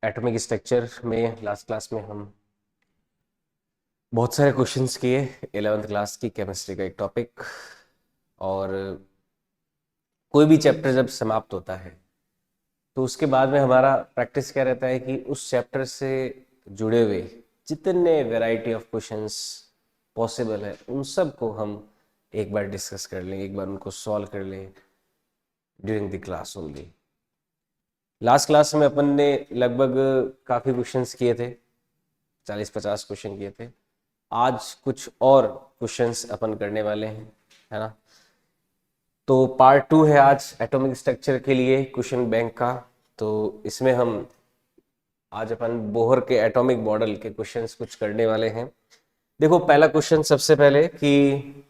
Atomic structure में last class में हम बहुत सारे क्वेश्चंस किए 11th क्लास की केमिस्ट्री का एक टॉपिक। और कोई भी चैप्टर जब समाप्त होता है तो उसके बाद में हमारा प्रैक्टिस क्या रहता है कि उस चैप्टर से जुड़े हुए जितने वैरायटी ऑफ क्वेश्चंस पॉसिबल है उन सब को हम एक बार डिस्कस कर लें, एक बार उनको सॉल्व कर लें during the class only. Last class में अपन ने लगभग काफ़ी क्वेश्चंस किए थे, 40-50 क्वेश्चन किए थे। आज कुछ और क्वेश्चंस अपन करने वाले हैं, है ना। तो पार्ट 2 है आज एटॉमिक स्ट्रक्चर के लिए क्वेश्चन बैंक का। तो इसमें हम आज अपन बोहर के एटॉमिक मॉडल के क्वेश्चंस कुछ करने वाले हैं। देखो, पहला क्वेश्चन सबसे पहले कि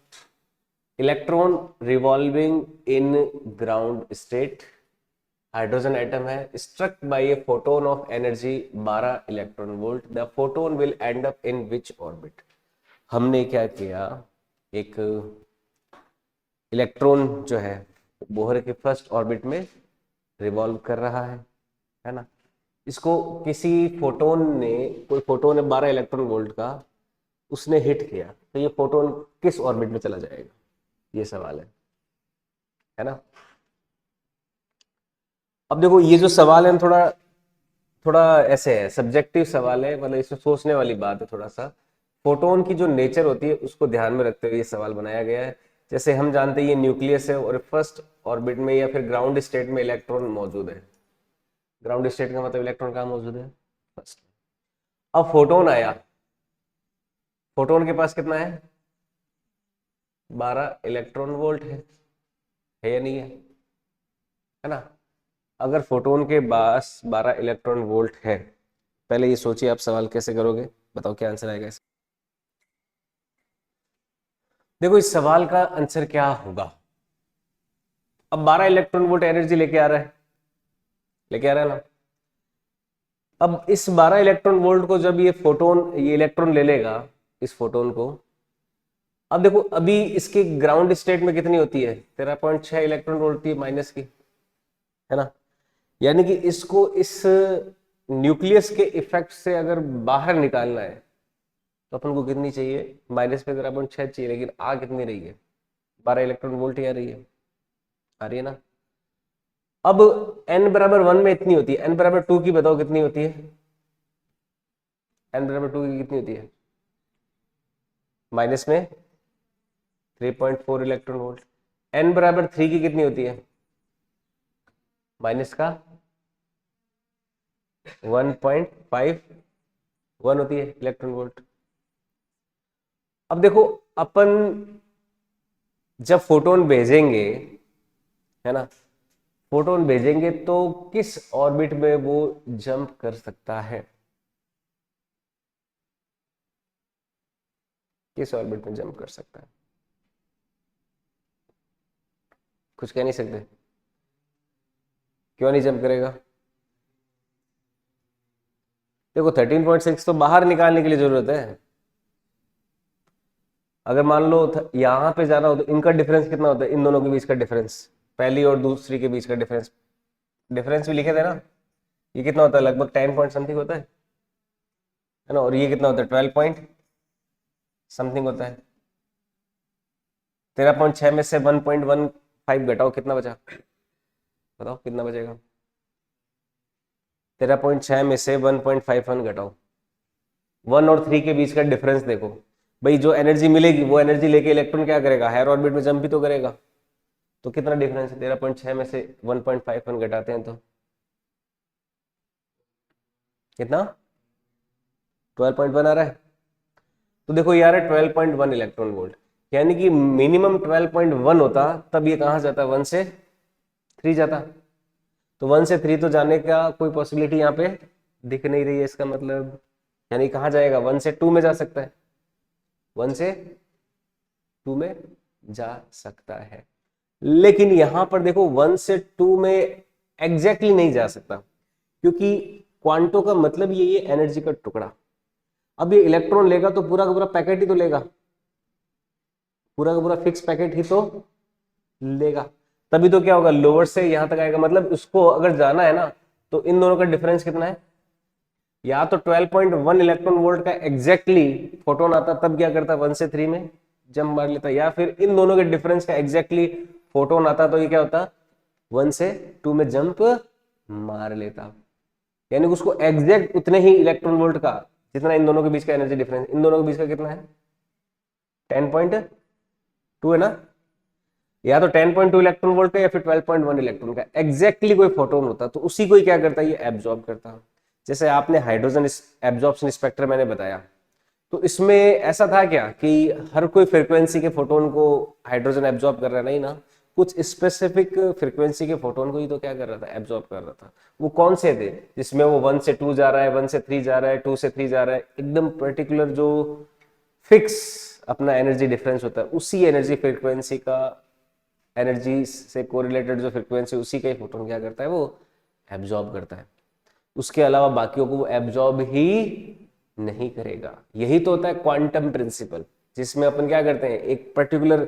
electron revolving in ground state, hydrogen atom है, struck by a photon of energy 12 electron volt, the photon will end up in which orbit. हमने क्या किया, एक इलेक्ट्रॉन जो है बोहर के फर्स्ट ऑर्बिट में रिवॉल्व कर रहा है ना। इसको किसी फोटोन ने, कोई फोटोन है 12 इलेक्ट्रॉन वोल्ट का, उसने हिट किया तो ये फोटोन किस ऑर्बिट में चला जाएगा, ये सवाल है ना। अब देखो, ये जो सवाल है थोड़ा थोड़ा ऐसे है, सब्जेक्टिव सवाल है, मतलब इसमें सोचने वाली बात है थोड़ा सा। फोटोन की जो नेचर होती है उसको ध्यान में रखते हुए ये सवाल बनाया गया है। जैसे हम जानते हैं ये न्यूक्लियस है और फर्स्ट ऑर्बिट में या फिर ग्राउंड स्टेट में इलेक्ट्रॉन मौजूद है। ग्राउंड स्टेट का मतलब इलेक्ट्रॉन कहाँ मौजूद है, फर्स्ट। अब फोटोन आया, फोटोन के पास कितना है, 12 इलेक्ट्रॉन वोल्ट है या नहीं है ना। अगर फोटोन के पास 12 इलेक्ट्रॉन वोल्ट है, पहले ये सोचिए आप सवाल कैसे करोगे, बताओ क्या आंसर आएगा इसका। देखो, इस सवाल का आंसर क्या होगा। अब 12 इलेक्ट्रॉन वोल्ट एनर्जी लेके आ रहा है, लेके आ रहा है ना। अब इस 12 इलेक्ट्रॉन वोल्ट को जब ये फोटोन, ये इलेक्ट्रॉन ले लेगा इस फोटोन को। अब देखो, अभी इसके ग्राउंड स्टेट में कितनी होती है, 13.6 इलेक्ट्रॉन वोल्ट होती है माइनस की, है ना। यानी कि इसको इस न्यूक्लियस के इफेक्ट से अगर बाहर निकालना है तो अपन को कितनी चाहिए, माइनस में 13.6 चाहिए, लेकिन आ कितनी रही है, 12 इलेक्ट्रॉन वोल्ट ही आ रही है, आ रही है ना। अब n बराबर 1 में इतनी होती है, n बराबर 2 की बताओ कितनी होती है, n बराबर 2 की कितनी होती है, माइनस में 3.4 इलेक्ट्रॉन वोल्ट। n बराबर 3 की कितनी होती है, माइनस का 1.51 होती है इलेक्ट्रॉन वोल्ट। अब देखो, अपन जब फोटोन भेजेंगे, है ना, फोटोन भेजेंगे तो किस ऑर्बिट में वो जंप कर सकता है, किस ऑर्बिट में जंप कर सकता है, कुछ कह नहीं सकते, क्यों नहीं जंप करेगा। देखो, 13.6 तो बाहर निकालने के लिए जरूरत है। अगर मान लो यहां पे जाना हो तो इनका डिफरेंस कितना होता है, इन दोनों के बीच का डिफरेंस, पहली और दूसरी के बीच का डिफरेंस, डिफरेंस भी लिखे थे ना। ये कितना होता है, लगभग 10 पॉइंट समथिंग होता है ना। और ये कितना होता है, 12 पॉइंट समथिंग होता है। 13.6 में से 1.15 घटाओ, कितना बचा, बताओ कितना बचेगा। 13.6 में से 1.51 घटाओ, 1 और 3 के बीच का डिफरेंस देखो। भाई, जो एनर्जी मिलेगी वो एनर्जी लेके इलेक्ट्रॉन क्या करेगा, हायर ऑर्बिट में जंप भी तो करेगा। तो कितना डिफरेंस है, 13.6 में से 1.51 घटाते हैं तो कितना, 12.1 आ रहा है। तो देखो यार, 12.1 इलेक्ट्रॉन वोल्ट, यानी कि मिनिमम 12.1 होता तब ये कहां जाता, 1 से 3 जाता। तो 1 से 3 तो जाने का कोई पॉसिबिलिटी यहाँ पे दिख नहीं रही है, इसका मतलब यानी कहाँ जाएगा, 1 से 2 में जा सकता है, 1 से 2 में जा सकता है। लेकिन यहां पर देखो 1 से 2 में एग्जैक्टली नहीं जा सकता, क्योंकि क्वांटो का मतलब ये एनर्जी का टुकड़ा। अब ये इलेक्ट्रॉन लेगा तो पूरा का पूरा पैकेट ही तो लेगा, पूरा का पूरा फिक्स पैकेट ही तो लेगा। तभी तो क्या होगा, लोअर से यहां तक आएगा, मतलब उसको अगर जाना है ना तो इन दोनों का डिफरेंस कितना है, या तो 12.1 इलेक्ट्रॉन वोल्ट का एग्जैक्टली फोटोन आता, तब क्या करता 1 से 3 में जंप मार लेता, या फिर इन दोनों के डिफरेंस का एग्जैक्टली फोटोन आता तो ये क्या होता 1 से 2 में जंप मार लेता। यानी कि उसको एग्जैक्ट उतने ही इलेक्ट्रॉन वोल्ट का जितना इन दोनों के बीच का एनर्जी डिफरेंस, इन दोनों के बीच का कितना है 10.2 है ना, या तो 10.2 इलेक्ट्रॉन वोल्ट का या फिर 12.1 इलेक्ट्रॉन का एग्जैक्टली कोई फोटोन होता तो उसी को ही क्या करता ये एब्जॉर्ब करता। जैसे आपने हाइड्रोजन एब्जॉर्प्शन स्पेक्ट्रम मैंने बताया, तो इसमें ऐसा था क्या कि हर कोई फ्रीक्वेंसी के फोटोन को हाइड्रोजन एब्जॉर्ब कर रहा है, नहीं ना, कुछ स्पेसिफिक फ्रीक्वेंसी के फोटोन को ही तो क्या कर रहा था एब्जॉर्ब कर रहा था। वो कौन से थे जिसमें वो 1 से 2 जा रहा है, 1 से 3 जा रहा है, 2 से 3 जा रहा है, एकदम पर्टिकुलर जो फिक्स अपना एनर्जी डिफरेंस होता है उसी एनर्जी फ्रीक्वेंसी का, एनर्जी से कोरिलेटेड जो फ्रीक्वेंसी उसी का ही फोटोन क्या करता है वो एब्जॉर्ब करता है। उसके अलावा बाकियों को वो एब्जॉर्ब ही नहीं करेगा। यही तो होता है क्वांटम प्रिंसिपल, जिसमें अपन क्या करते हैं एक पर्टिकुलर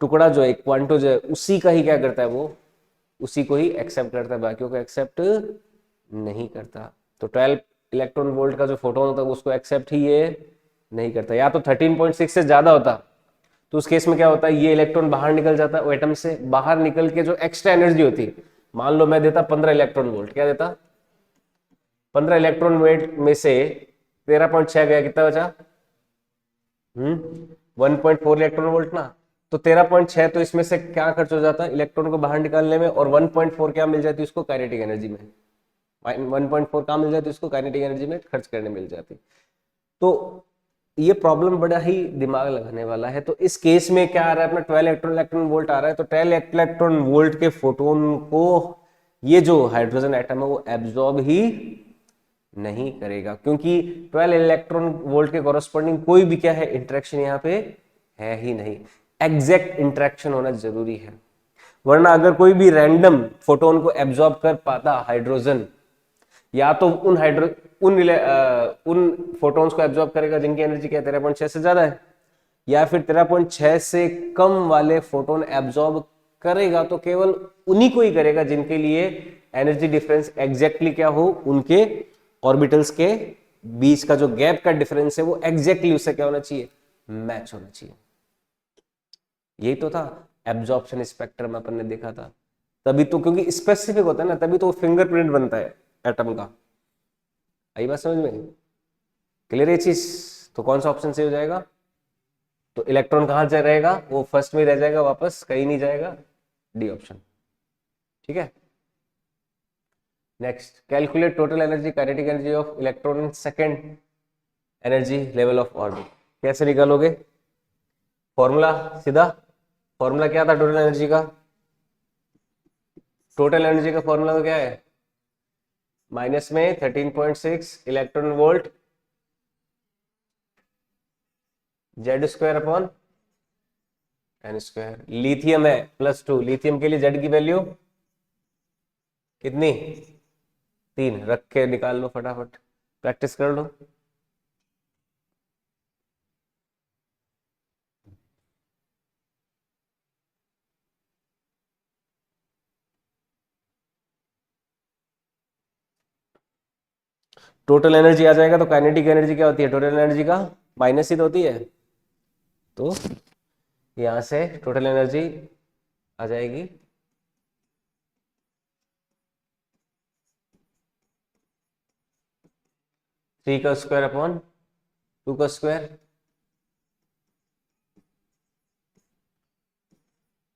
टुकड़ा जो है क्वांटो जो है उसी का ही क्या करता है वो उसी को ही एक्सेप्ट करता है, बाकियों को एक्सेप्ट नहीं करता। तो 12 इलेक्ट्रॉन वोल्ट का जो फोटोन होता है उसको एक्सेप्ट ही ये नहीं करता। या तो 13.6 से ज्यादा होता तो उस केस में क्या होता है ये इलेक्ट्रॉन बाहर निकल जाता है एटम से, बाहर निकल के जो एक्स्ट्रा एनर्जी होती है, मान लो मैं देता 15 इलेक्ट्रॉन वोल्ट, क्या देता 15 इलेक्ट्रॉन वोल्ट में से 13.6 गया, कितना बचा 1.4 इलेक्ट्रॉन वोल्ट ना। तो 13.6 तो इसमें से क्या खर्च हो जाता है इलेक्ट्रॉन को बाहर निकालने में, और 1.4 क्या मिल जाती है उसको काइनेटिक एनर्जी में, 1.4 कहाँ मिल जाती है उसको काइनेटिक एनर्जी में खर्च करने मिल जाती। तो ये प्रॉब्लम बड़ा ही दिमाग लगाने वाला है। तो इस केस में क्या आ रहा है अपना 12 इलेक्ट्रॉन वोल्ट आ रहा है, तो 12 इलेक्ट्रॉन वोल्ट के फोटोन को ये जो हाइड्रोजन एटम है वो एब्जॉर्ब ही नहीं करेगा, क्योंकि 12 इलेक्ट्रॉन वोल्ट के कॉरस्पॉन्डिंग कोई भी क्या है इंटरेक्शन यहाँ पे है ही नहीं। एग्जैक्ट इंटरेक्शन होना जरूरी है, वरना अगर कोई भी रैंडम फोटोन को एब्जॉर्ब कर पाता हाइड्रोजन, या तो उन फोटोन्स को एब्जॉर्ब करेगा जिनकी एनर्जी क्या 13.6 से ज्यादा है, या फिर 13.6 से कम वाले फोटोन एब्जॉर्ब करेगा तो केवल उन्हीं को ही करेगा जिनके लिए एनर्जी डिफरेंस एग्जैक्टली क्या हो, उनके ऑर्बिटल्स के बीच का जो गैप का डिफरेंस है वो एग्जैक्टली उससे क्या होना चाहिए मैच होना चाहिए। यही तो था एब्जॉर्प्शन स्पेक्ट्रम अपन ने देखा था। तभी तो, क्योंकि स्पेसिफिक होता है ना, तभी तो फिंगरप्रिंट बनता है एटम का। आई बात समझ में, क्लियर है चीज। तो कौन सा ऑप्शन सही हो जाएगा, तो इलेक्ट्रॉन कहां से रहेगा वो फर्स्ट में रह जाएगा, वापस कहीं नहीं जाएगा, डी ऑप्शन। ठीक है, next calculate total energy kinetic energy of electron in second energy level of orbit. कैसे निकालोगे फॉर्मूला, सीधा फॉर्मूला क्या था टोटल एनर्जी का, टोटल एनर्जी का फॉर्मूला तो क्या है माइनस में 13.6 electron volt Z square upon n square. Lithium है +2, लिथियम के लिए जेड की वैल्यू कितनी 3, रख के निकाल लो फटाफट, प्रैक्टिस कर लो। टोटल एनर्जी आ जाएगा तो काइनेटिक एनर्जी क्या होती है टोटल एनर्जी का माइनस ही तो होती है, तो यहां से टोटल एनर्जी आ जाएगी 3 का स्क्वायर अपॉन 2 का स्क्वायर,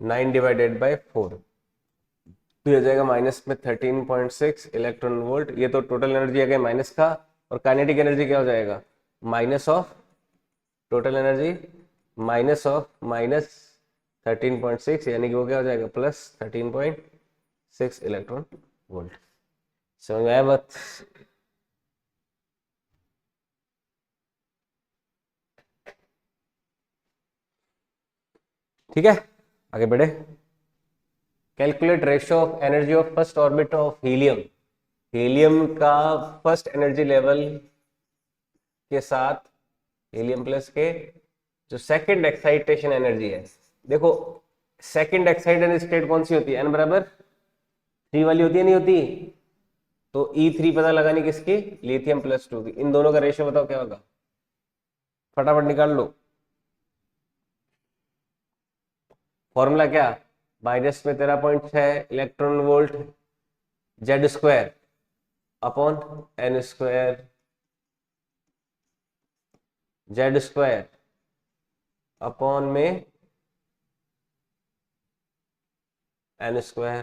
9 डिवाइडेड बाय 4, तो ये जाएगा माइनस में 13.6 इलेक्ट्रॉन वोल्ट। ये तो टोटल एनर्जी आ गई माइनस का, और काइनेटिक एनर्जी क्या हो जाएगा minus of total energy minus of minus 13.6, यानी कि वो क्या हो जाएगा +13.6 इलेक्ट्रॉन वोल्ट। समझ में आया बात। ठीक है, आगे बढ़े। Calculate ratio of energy of first orbit of helium. Helium का फर्स्ट एनर्जी लेवल के साथ हीलियम प्लस के जो सेकंड एक्साइटेशन एनर्जी है, देखो सेकंड एक्साइटेशन स्टेट कौन सी होती है n बराबर 3 वाली होती है नहीं होती, तो E3 पता लगानी किसकी, लिथियम प्लस 2 की, इन दोनों का रेशियो बताओ क्या होगा, फटाफट निकाल लो। फॉर्मूला क्या, माइनस में 13.6 electron volt Z square upon n square Z square upon में एन स्क्वायर,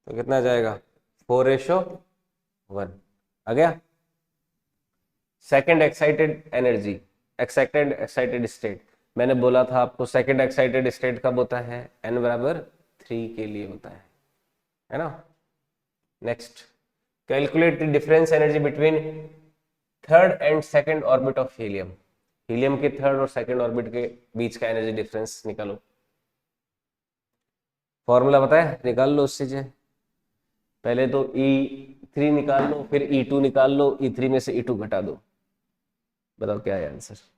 तो कितना आ जाएगा 4:1 आ गया। Second excited energy, excited state, मैंने बोला था आपको सेकंड एक्साइटेड स्टेट कब होता है, n बराबर 3 के लिए होता है ना। Next, calculate the difference energy between third and second orbit of helium, helium के थर्ड और सेकंड ऑर्बिट के बीच का एनर्जी डिफरेंस निकालो। फॉर्मूला पता है, निकाल लो उससे जे, पहले तो E3 निकाल लो, फिर E2 निकाल लो, E3 में से E2 घटा दो, बताओ क्या है आंसर।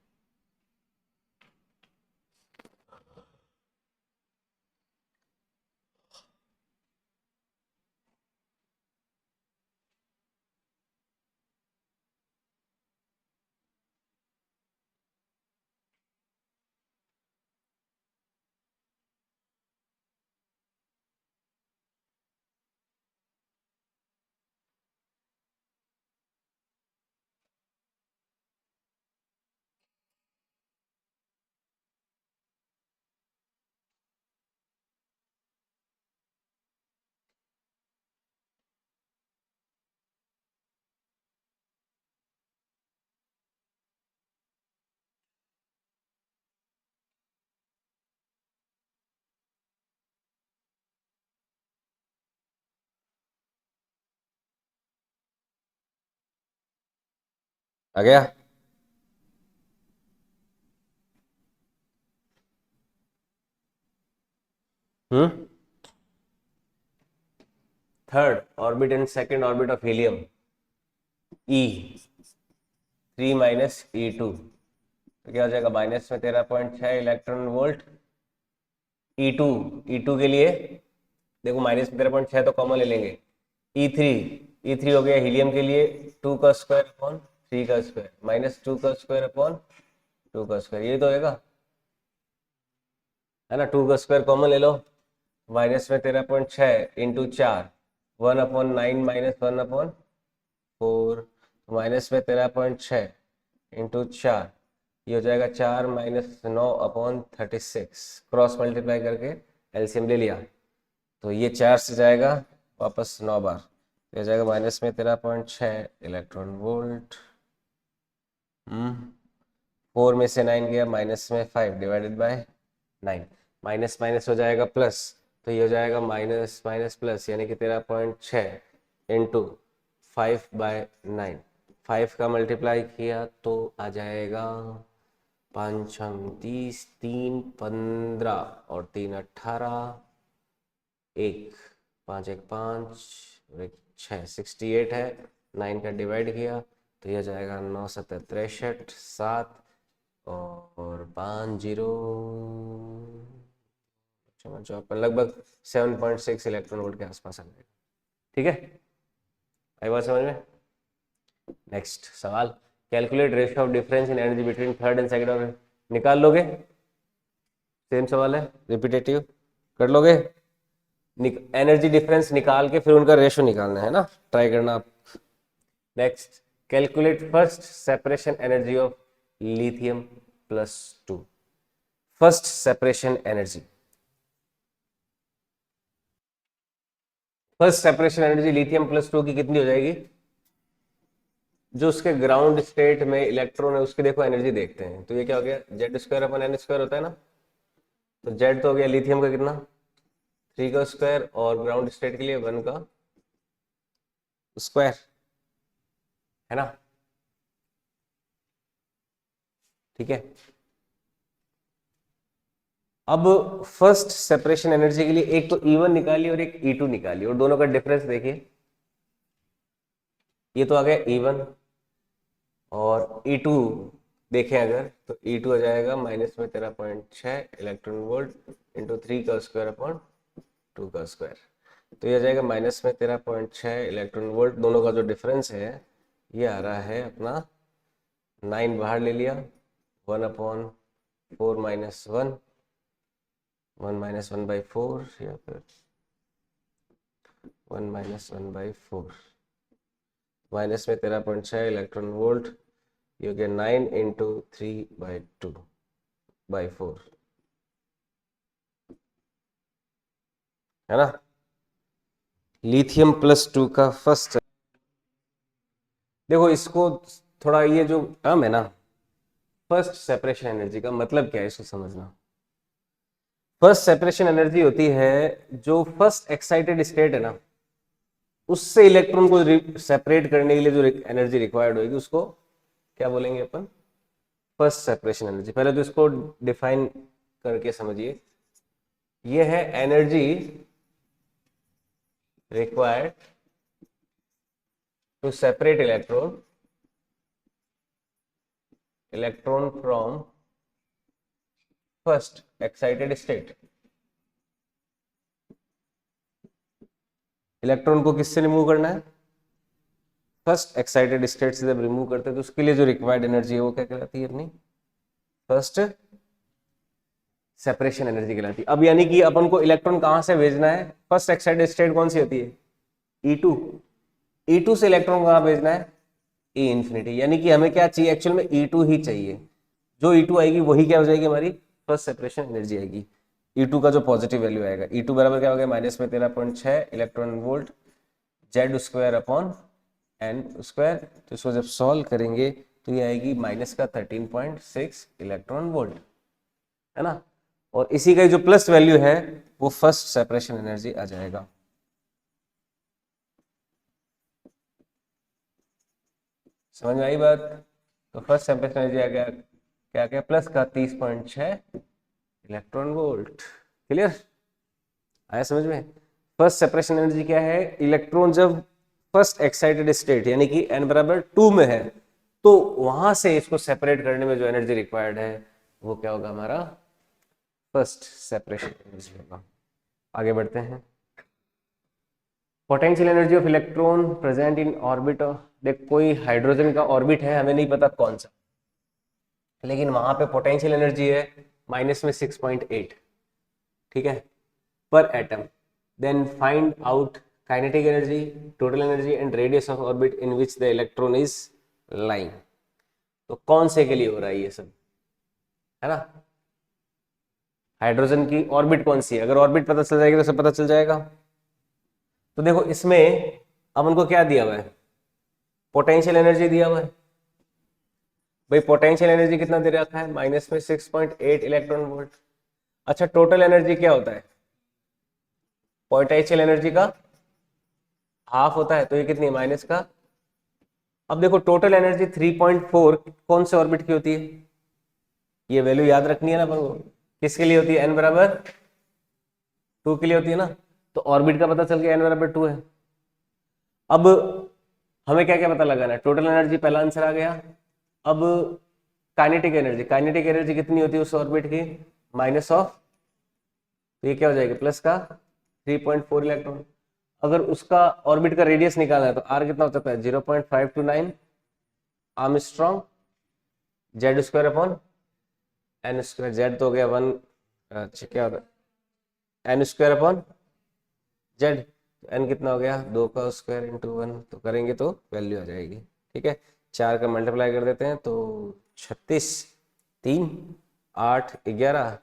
आ गया, third orbit and second orbit of helium E3 minus E2, तो क्या हो जाएगा, माइनस में 13.6 इलेक्ट्रॉन वोल्ट E2, E2 के लिए देखो माइनस में 13.6 तो कॉमन ले लेंगे, E3, E3 हो गया हीलियम के लिए 2 का स्क्वायर अपॉन 3 का स्क्वायर माइनस 2 का स्क्वायर अपॉन 2 का स्क्वायर, ये तो होगा है ना, 2 का स्क्वायर कॉमन ले लो, माइनस में 13.6 इंटू 4, 1/9 माइनस 1/4, माइनस में 13.6 इंटू 4, ये हो जाएगा 4 माइनस 9/36, क्रॉस मल्टीप्लाई करके एलसीएम ले लिया, तो ये 4 से जाएगा वापस 9 बार, तो हो जाएगा माइनस में 13.6 इलेक्ट्रॉन वोल्ट, 4 में से 9 गया, माइनस में 5 डिवाइडेड बाय 9, माइनस माइनस हो जाएगा प्लस, तो ये हो जाएगा माइनस माइनस प्लस, यानी कि 13.6 इंटू 5/9, 5 का मल्टीप्लाई किया तो आ जाएगा 5 हम 30, 3 15 और 3 18, 1 5 1 5 और 1 6, 68 है, 9 का डिवाइड किया तो यह जाएगा 9 7 63 7 और 5 0, समझो आपका लगभग 7.6 इलेक्ट्रॉन वोल्ट के आसपास आ जाएगा। ठीक है, आई बात समझ में। नेक्स्ट सवाल, calculate ratio of difference in energy between third and second orbit, निकाल लोगे, सेम सवाल है, रिपीटेटिव कर लोगे, एनर्जी डिफरेंस निकाल के फिर उनका रेशियो निकालना है ना, ट्राई करना आप। Next, calculate first separation energy of lithium plus 2, first separation energy, first separation energy lithium plus 2 की कितनी हो जाएगी, जो उसके ग्राउंड स्टेट में इलेक्ट्रॉन है उसकी देखो एनर्जी देखते हैं, तो ये क्या हो गया, Z square upon n square होता है ना, तो जेड तो हो गया लिथियम का कितना 3 का स्क्वायर और ग्राउंड स्टेट के लिए 1 का स्क्वायर, है ना। ठीक है, अब फर्स्ट सेपरेशन एनर्जी के लिए एक तो E1 निकालिए और एक E2 निकालिए और दोनों का डिफरेंस देखिए, ये तो आ गया E1 और E2 देखें अगर तो E2 आ जाएगा माइनस में 13.6 इलेक्ट्रॉन वोल्ट इंटू 3 का स्क्वायर अपॉन 2 का स्क्वायर, तो ये आ जाएगा माइनस में 13.6 इलेक्ट्रॉन वोल्ट, दोनों का जो डिफरेंस है ये आ रहा है अपना 9 बाहर ले लिया, 1/4 माइनस 1, 1 माइनस 1/4 या फिर 1 माइनस 1/4, माइनस में 13.6 इलेक्ट्रॉन वोल्ट, ये हो गया 9 इंटू 3/2/4, है ना। लिथियम +2 का फर्स्ट, देखो इसको थोड़ा, ये जो टर्म है ना फर्स्ट सेपरेशन एनर्जी का मतलब क्या है इसको समझना। फर्स्ट सेपरेशन एनर्जी होती है जो फर्स्ट एक्साइटेड स्टेट है ना, उससे इलेक्ट्रॉन को सेपरेट करने के लिए जो एनर्जी रिक्वायर्ड होगी उसको क्या बोलेंगे अपन, फर्स्ट सेपरेशन एनर्जी। पहले तो इसको डिफाइन करके समझिए, ये है energy required to separate electron from first excited state. Electron को किससे रिमूव करना है, फर्स्ट एक्साइटेड स्टेट से जब रिमूव करते हैं तो उसके लिए जो रिक्वायर्ड एनर्जी है वो क्या कहलाती है अपनी, फर्स्ट सेपरेशन एनर्जी कहलाती है। अब यानी कि अपन को इलेक्ट्रॉन कहां से भेजना है, फर्स्ट एक्साइटेड स्टेट कौन सी होती है, E2, E2 से इलेक्ट्रॉन कहां भेजना है, E इंफिनिटी। यानी कि हमें क्या चाहिए, एक्चुअल में E2 ही चाहिए। जो E2 आएगी वही क्या हो जाएगी, हमारी फर्स्ट सेपरेशन एनर्जी आएगी। E2 का जो पॉजिटिव वैल्यू आएगा, E2 बराबर क्या हो गया, माइनस में 13.6 electron volt Z square upon n square. तो इसको जब सॉल्व करेंगे तो ये आएगी माइनस का 13.6 इलेक्ट्रॉन वोल्ट, है ना। और इसी का जो प्लस वैल्यू है वो फर्स्ट सेपरेशन एनर्जी आ जाएगा। समझ में आई बात। तो फर्स्ट सेपरेशन एनर्जी आ गया, क्या क्या प्लस का 30.6 इलेक्ट्रॉन वोल्ट। क्लियर, आया समझ में। फर्स्ट सेपरेशन एनर्जी क्या है, इलेक्ट्रॉन जब फर्स्ट एक्साइटेड स्टेट यानी कि n बराबर 2 में है तो वहां से इसको सेपरेट करने में जो एनर्जी रिक्वायर्ड है वो क्या होगा, हमारा फर्स्ट सेपरेशन एनर्जी होगा। आगे बढ़ते हैं। Potential energy of electron present in orbit, देख कोई हाइड्रोजन का ऑर्बिट है, हमें नहीं पता कौन सा, लेकिन वहां पे पोटेंशियल एनर्जी है माइनस में 6.8, ठीक है, पर atom. Then find out kinetic energy, total energy and radius of orbit in which the electron is lying. तो कौन से के लिए हो रहा है ये सब, है ना। हाइड्रोजन की ऑर्बिट कौन सी है, अगर ऑर्बिट पता चल जाएगी तो सब पता चल जाएगा। तो देखो इसमें अब उनको क्या दिया हुआ है, पोटेंशियल एनर्जी दिया हुआ है। भाई पोटेंशियल एनर्जी कितना दे रखा है, माइनस में 6.8 इलेक्ट्रॉन वोल्ट। अच्छा टोटल एनर्जी क्या होता है, पोटेंशियल एनर्जी का हाफ होता है, तो ये कितनी है, माइनस का। अब देखो टोटल एनर्जी 3.4 कौन से ऑर्बिट की होती है, ये वैल्यू याद रखनी है ना अपन को, किसके लिए होती है, n बराबर 2 के लिए होती है ना। तो ऑर्बिट का पता चल गया, n बराबर 2 है। अब हमें क्या क्या पता लगाना है, टोटल एनर्जी पहला आंसर आ गया। अब काइनेटिक एनर्जी, काइनेटिक एनर्जी कितनी होती है उस ऑर्बिट की, माइनस ऑफ, तो ये क्या हो जाएगा, प्लस का 3.4 इलेक्ट्रॉन। अगर उसका ऑर्बिट का रेडियस निकालना है तो आर कितना हो सकता है, 0.529 armstrong Z square upon n square, Z तो हो गया 1, अच्छा क्या होता है n square upon Z, n कितना हो गया, 2 का स्क्वायर इंटू 1, तो करेंगे तो वैल्यू आ जाएगी। ठीक है, 4 का मल्टीप्लाई कर देते हैं तो 36, 3, 8, 11,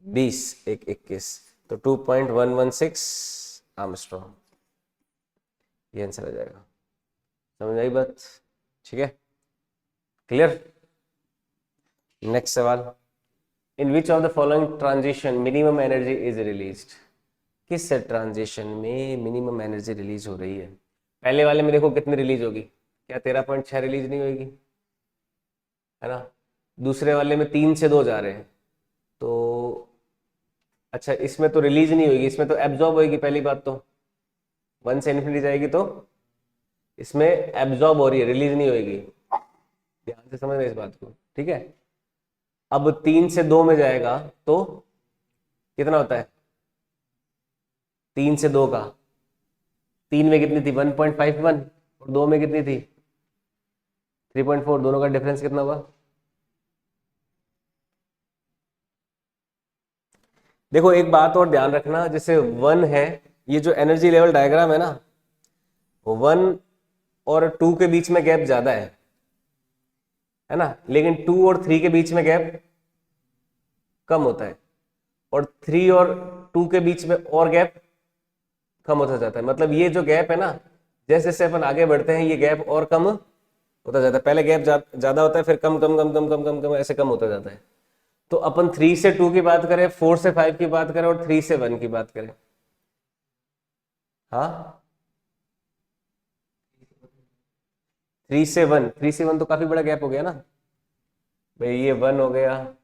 20, 1, 21, तो 2.116 आर्मस्ट्रॉन्ग, ये आंसर आ जाएगा। समझ आई बात, ठीक है, क्लियर। नेक्स्ट सवाल, in which of the following transition minimum energy is released, किस ट्रांजिशन में मिनिमम एनर्जी रिलीज हो रही है। पहले वाले में देखो कितनी रिलीज होगी, क्या 13.6 रिलीज नहीं होगी, है ना। दूसरे वाले में 3 से 2 जा रहे हैं, तो अच्छा इसमें तो रिलीज नहीं होगी, इसमें तो एब्जॉर्ब होगी। पहली बात तो 1 से इन्फिनिटी जाएगी तो इसमें एब्जॉर्ब हो रही है, रिलीज नहीं होगी, ध्यान से समझना इस बात को, ठीक है। अब 3 से 2 में जाएगा तो कितना होता है, 3 से 2 का 3 में कितनी थी 1.51 और 2 में कितनी थी 3.4, दोनों का डिफरेंस कितना होगा? देखो एक बात और ध्यान रखना, जैसे 1 है, ये जो एनर्जी लेवल डायग्राम है ना, 1 और 2 के बीच में गैप ज्यादा है ना, लेकिन 2 और 3 के बीच में गैप कम होता है, और 3 और 2 के बीच में और गैप कम होता जाता है। मतलब ये जो गैप है ना, जैसे जैसे अपन आगे बढ़ते हैं ये गैप और कम होता जाता है। पहले गैप ज्यादा होता है, फिर कम कम कम कम कम कम कम ऐसे कम होता जाता है। तो अपन 3 से 2 की बात करें, 4 से 5 की बात करें और 3 से 1 की बात करें, हाँ 3 से 1 तो काफी बड़ा गैप हो गया ना भाई। ये 1 हो गया,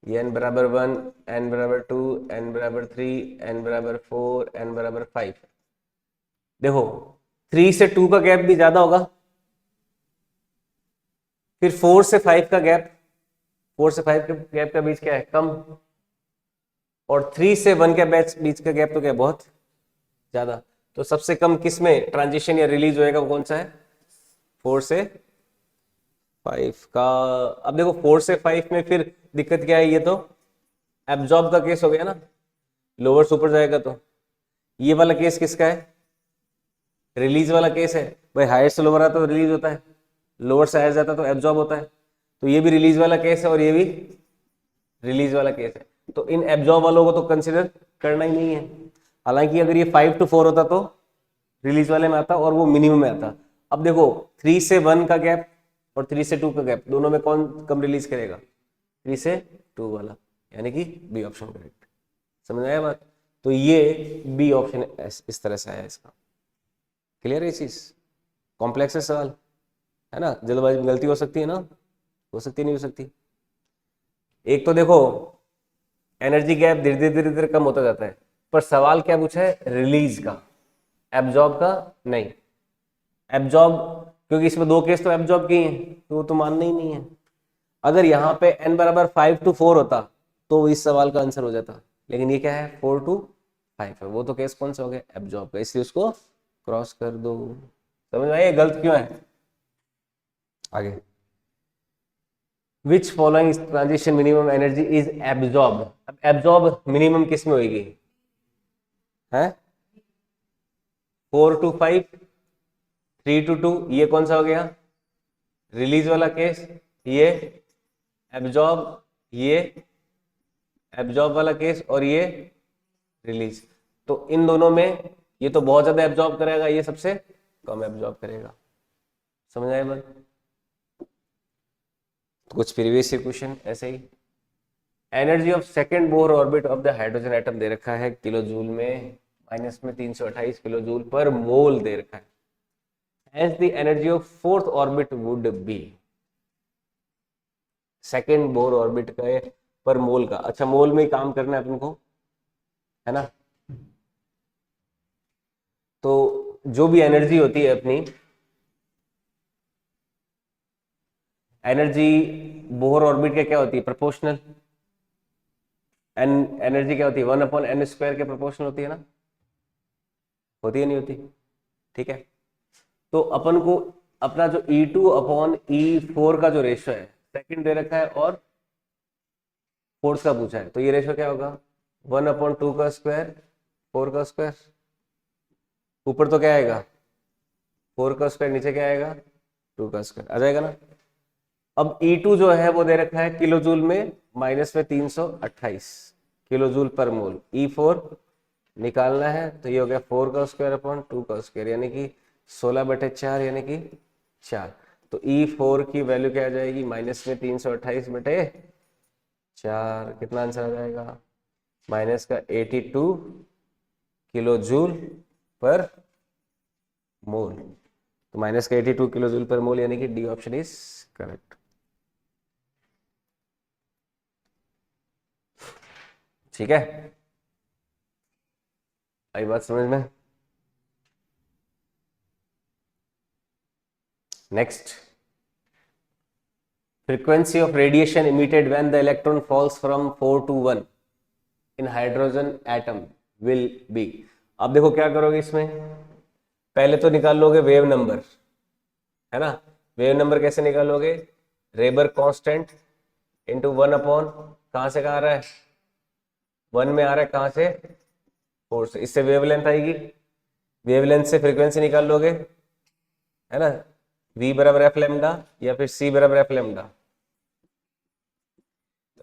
ये n बराबर 1, n बराबर 2, n बराबर 3, n बराबर 4, n बराबर 5। देखो 3 से 2 का गैप भी ज्यादा होगा, फिर 4 से 5 का गैप, 4 से 5 के गैप का बीच क्या है, कम, और 3 से 1 के बीच का गैप तो क्या है, बहुत ज्यादा। तो सबसे कम किस में ट्रांजिशन या रिलीज होएगा, वो कौन सा है, 4 से 5 का। अब देखो 4 से 5 में फिर दिक्कत क्या है, ये तो एब्जॉर्ब का केस हो गया ना, लोअर से ऊपर जाएगा। तो ये वाला केस किसका है, रिलीज वाला केस है भाई। हायर से लोअर आता तो रिलीज होता है, लोअर से हायर जाता तो एब्जॉर्ब होता है। तो ये भी रिलीज वाला केस है और ये भी रिलीज वाला केस है। तो इन एब्जॉर्ब वालों को तो कंसिडर करना ही नहीं है। हालांकि अगर ये 5 to 4 होता तो रिलीज वाले में आता और वो मिनिमम में आता। अब देखो 3 से 1 का गैप और 3 से 2 का गैप, दोनों में कौन कम रिलीज करेगा, 3 से 2 वाला, यानी कि बी ऑप्शन करेक्ट। समझ आया बात? तो ये बी ऑप्शन इस तरह से आया इसका। क्लियर है ये चीज? कॉम्प्लेक्स है सवाल, है ना, जल्दबाजी में गलती हो सकती है ना, हो सकती नहीं हो सकती। एक तो देखो एनर्जी गैप धीरे धीरे धीरे धीरे कम होता जाता है, पर सवाल क्या पूछा है, रिलीज का, एब्जॉर्ब का नहीं। एब्जॉर्ब, क्योंकि इसमें 2 केस तो एब्जॉर्ब की हैं, तो वो तो मानना ही नहीं है। अगर यहाँ पे n बराबर 5 to 4 होता तो इस सवाल का आंसर हो जाता, लेकिन ये क्या है 4 to 5 है, वो तो केस कौन सा हो गया, एब्जॉर्ब का, इसलिए उसको क्रॉस कर दो। समझ में आइए गलत क्यों है? आगे, which following transition minimum energy is absorb. अब एब्जॉर्ब मिनिमम किस में होगी, है 4 to 5, 3 to 2, ये कौन सा हो गया, रिलीज वाला केस, ये एब्जॉर्ब, ये एब्जॉर्ब वाला केस, और ये रिलीज। तो इन दोनों में ये तो बहुत ज्यादा एब्जॉर्ब करेगा, ये सबसे कम एब्जॉर्ब करेगा। समझ आए बात? तो कुछ प्रीवियस क्वेश्चन ऐसे ही। Energy of second Bohr orbit of the hydrogen atom दे रखा है किलो जूल में, माइनस में 328 किलो जूल पर मोल दे रखा है। As the energy of fourth orbit would be, second Bohr orbit का पर मोल का, अच्छा मोल में ही काम करना है अपन को, है ना। तो जो भी एनर्जी होती है अपनी, एनर्जी बोहर ऑर्बिट के क्या होती है, प्रोपोर्शनल। एन एनर्जी क्या होती है, 1/n² के प्रोपोर्शनल होती है ना, होती है नहीं होती, ठीक है। तो अपन को अपना जो E2/E4 का जो रेशो है, सेकंड दे रखा है और फोर्थ का पूछा है, तो ये रेशो क्या होगा, 1/2 का स्क्वायर, 4 का स्क्वायर। ऊपर तो क्या आएगा 4 का स्क्वायर, नीचे क्या आएगा 2 का स्क्वायर, आ जाएगा ना। अब E2 जो है वो दे रखा है किलो जूल में, माइनस में 328 किलो जूल पर मोल। E4 निकालना है, तो ये हो गया 4 का स्क्वायर अपॉन 2 का स्क्वायर, यानी कि 16/4, यानी कि 4। तो E4 की वैल्यू क्या आ जाएगी, माइनस में 328/4, कितना आंसर आ जाएगा, माइनस का 82 किलो जूल पर मोल। तो माइनस का 82 किलो जूल पर मोल, यानी कि डी ऑप्शन इज करेक्ट। ठीक है, आई बात समझ में? Next, frequency of radiation emitted when the electron falls from 4 to 1 in hydrogen atom will be. अब देखो क्या करोगे इसमें, पहले तो निकाल लोगे वेव नंबर, है ना। वेव नंबर कैसे निकालोगे, रेबर कांस्टेंट इंटू 1 अपॉन, कहां से कहां आ रहा है, 1 में आ रहा है, कहां से, 4 से। इससे वेवलेंथ आएगी, वेवलेंथ से फ्रीक्वेंसी निकाल लोगे, है ना। v बराबर एफ लेमडा या फिर c बराबर एफ लेमडा,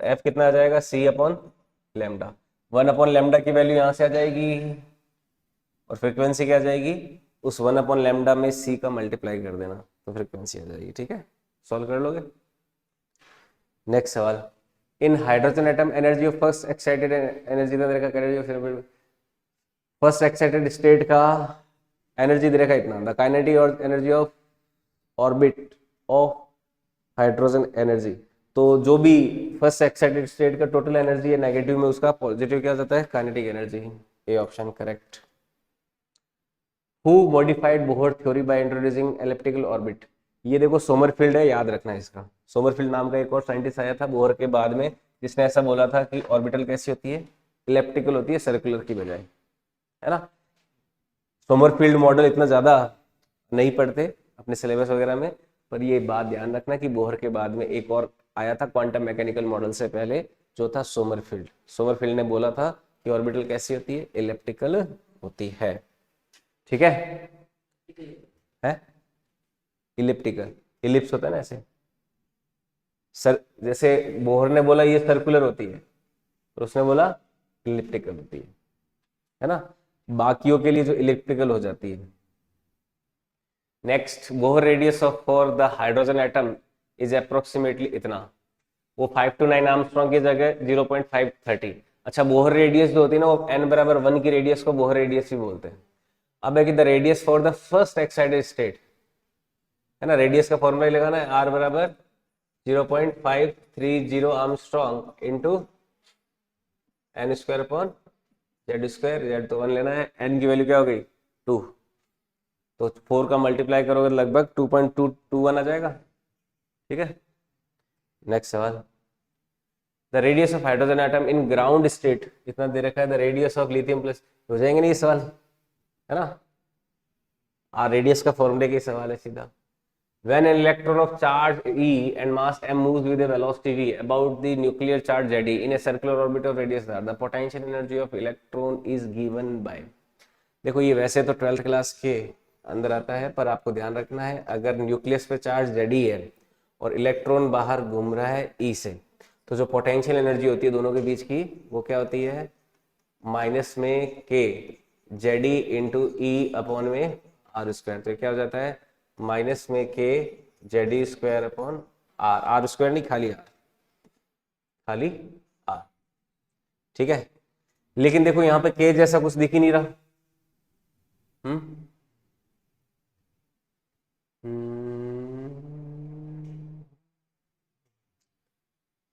एफ कितना आ जाएगा, c upon lambda. 1 upon lambda की वैल्यू यहां से आ जाएगी और फ्रीक्वेंसी क्या आ जाएगी, उस 1 अपॉन लेमडा में c का मल्टीप्लाई कर देना तो फ्रीक्वेंसी आ जाएगी। ठीक है, सॉल्व कर लोगे। नेक्स्ट सवाल, in hydrogen atom energy of first excited energy का दे रखा, फर्स्ट एक्साइटेड स्टेट का एनर्जी दे रखा इतना, द काइनेटिक और energy of orbit of hydrogen energy. तो जो भी फर्स्ट एक्साइटेड स्टेट का टोटल एनर्जी है नेगेटिव में, उसका पॉजिटिव क्या जाता है, kinetic energy. A option correct. Who modified Bohr theory by introducing elliptical orbit. ये देखो सोमरफील्ड है, याद रखना है इसका। सोमरफील्ड नाम का एक और साइंटिस्ट आया था बोहर के बाद में, जिसने ऐसा बोला था कि ऑर्बिटल कैसी होती है, इलेप्टिकल होती है, सर्कुलर की बजाय, है ना। सोमरफील्ड मॉडल इतना ज्यादा नहीं पढ़ते अपने सिलेबस वगैरह में, पर ये बात ध्यान रखना कि बोहर के बाद में एक और आया था क्वांटम मैकेनिकल मॉडल से पहले, जो था सोमरफील्ड। सोमरफील्ड ने बोला था कि ऑर्बिटल कैसी होती है, इलेप्टिकल होती है। ठीक है इलिप्टिकल, इलिप्स होता है ना ऐसे, सर जैसे बोहर ने बोला ये सर्कुलर होती है, और उसने बोला इलिप्टिकल होती है ना। बाकियों के लिए जो इलिप्टिकल हो जाती है। Next, Bohr radius of for the hydrogen atom is approximately इतना, वो 5 to 9 आर्मस्ट्रॉन्ग की जगह 0.530। अच्छा, बोहर रेडियस जो होती है ना, वो n बराबर 1 की रेडियस को बोहर रेडियस भी बोलते हैं। अब है कि the radius for the first excited state, है ना, रेडियस का फॉर्मूला लगाना है, r बराबर 0.530 armstrong into n square upon Z square, Z तो 1 लेना है, n की वैल्यू क्या हो गई 2, तो 4 का मल्टीप्लाई करोगे लगभग 2.221 आ जाएगा। ठीक है, नेक्स्ट सवाल, the radius of hydrogen atom in ground state इतना दे रखा है, the radius of lithium plus, हो जाएंगे नहीं ये सवाल, है ना। रेडियस का फॉर्मूले के सवाल है सीधा। When an electron of charge E and mass m moves with a velocity v about the nuclear charge Ze in a circular orbit of radius r, the potential energy of electron is given by। देखो ये वैसे तो 12th class के अंदर आता है, पर आपको ध्यान रखना है, अगर न्यूक्लियस पे चार्ज Ze है और इलेक्ट्रॉन बाहर घूम रहा है E से, तो जो पोटेंशियल एनर्जी होती है दोनों के बीच की, वो क्या होती है, माइनस में k Ze into e upon में आर स्क्वायर। तो क्या हो जाता है, माइनस में k Z e square upon r, r square नहीं, खाली आर, खाली आर। ठीक है, लेकिन देखो यहां पे के जैसा कुछ दिख ही नहीं रहा।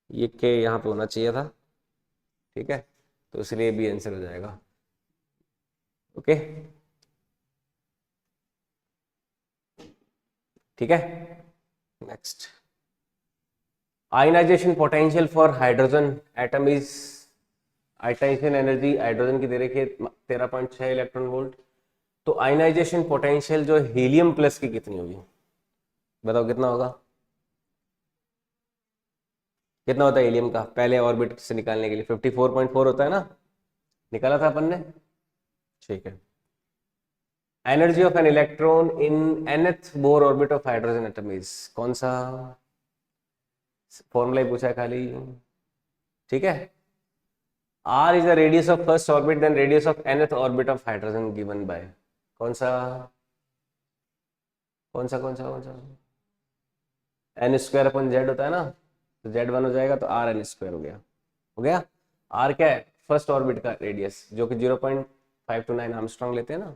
ये के यहां पे होना चाहिए था। ठीक है, तो इसलिए भी आंसर हो जाएगा। ओके, ठीक है, next, ionisation potential for hydrogen atom is, ionisation energy hydrogen की दे रखी है 13.6 इलेक्ट्रॉन वोल्ट। तो आयनाइजेशन पोटेंशियल जो हीलियम प्लस की कितनी होगी, बताओ कितना होगा, कितना होता है हीलियम का पहले ऑर्बिट से निकालने के लिए, 54.4 होता है ना, निकाला था अपन ने। ठीक है, energy of an electron in nth bore orbit of hydrogen atom is, कौन सा, फॉर्मूला ही पूछा है खाली। ठीक है, r is the radius of first orbit then radius of nth orbit of hydrogen given by, कौन सा कौन सा कौन सा कौन सा, एन स्क्वायर अपन जेड होता है ना, तो जेड 1 हो जाएगा, तो आर एन स्क्वायर हो गया, हो गया। आर क्या है, फर्स्ट ऑर्बिट का रेडियस, जो कि 0.529 आर्मस्ट्रॉन्ग लेते हैं ना।